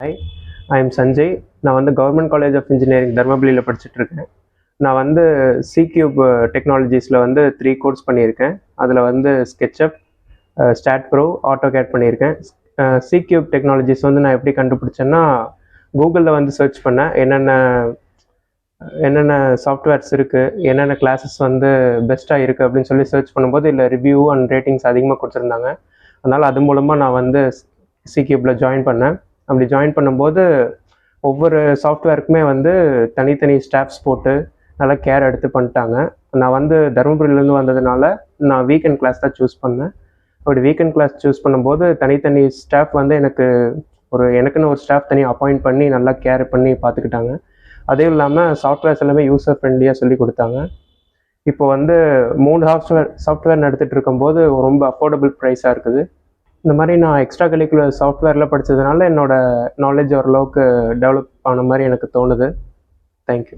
Hi, I am Sanjay. நான் வந்து government college of engineering தர்மபுரியில் படிச்சுட்ருக்கேன். நான் வந்து சிக்யூப் டெக்னாலஜிஸில் வந்து 3 கோர்ஸ் பண்ணியிருக்கேன். அதில் வந்து ஸ்கெட்சப், ஸ்டாட் ப்ரோ, ஆட்டோகேட் பண்ணியிருக்கேன். சிக்யூப் டெக்னாலஜிஸ் வந்து நான் எப்படி கண்டுபிடிச்சேன்னா, கூகுளில் வந்து சர்ச் பண்ணேன். என்னென்ன சாஃப்ட்வேர்ஸ் இருக்குது, என்னென்ன கிளாஸஸ் வந்து பெஸ்ட்டாக இருக்குது அப்படின்னு சொல்லி சர்ச் பண்ணும்போது இல்லை ரிவ்யூ அண்ட் ரேட்டிங்ஸ் அதிகமாக கொடுத்துருந்தாங்க. அதனால் அது மூலமாக நான் வந்து சிக்யூப்பில் ஜாயின் பண்ணேன். அப்படி ஜாயின் பண்ணும்போது ஒவ்வொரு சாஃப்ட்வேருக்குமே வந்து தனித்தனி ஸ்டாஃப்ஸ் போட்டு நல்லா கேர் எடுத்து பண்ணிட்டாங்க. நான் வந்து தருமபுரியிலேருந்து வந்ததுனால நான் வீக்கெண்ட் கிளாஸ் தான் சூஸ் பண்ணேன். அப்படி வீக்கெண்ட் கிளாஸ் சூஸ் பண்ணும்போது தனித்தனி ஸ்டாஃப் வந்து எனக்குன்னு ஒரு ஸ்டாஃப் தனியாக அப்பாயிண்ட் பண்ணி நல்லா கேர் பண்ணி பார்த்துக்கிட்டாங்க. அதுவும் இல்லாமல் சாஃப்ட்வேர்ஸ் எல்லாமே யூசர் ஃப்ரெண்ட்லியாக சொல்லி கொடுத்தாங்க. இப்போ வந்து 3 சாஃப்ட்வேர் நடத்திட்டு இருக்கும்போது ரொம்ப அஃபோர்டபுள் ப்ரைஸாக இருக்குது. இந்த மாதிரி நான் எக்ஸ்ட்ரா கரிக்குலர் சாஃப்ட்வேரில் படித்ததுனால என்னோடய நாலேஜ் ஓரளவுக்கு டெவலப் ஆன மாதிரி எனக்கு தோணுது. தேங்க்யூ.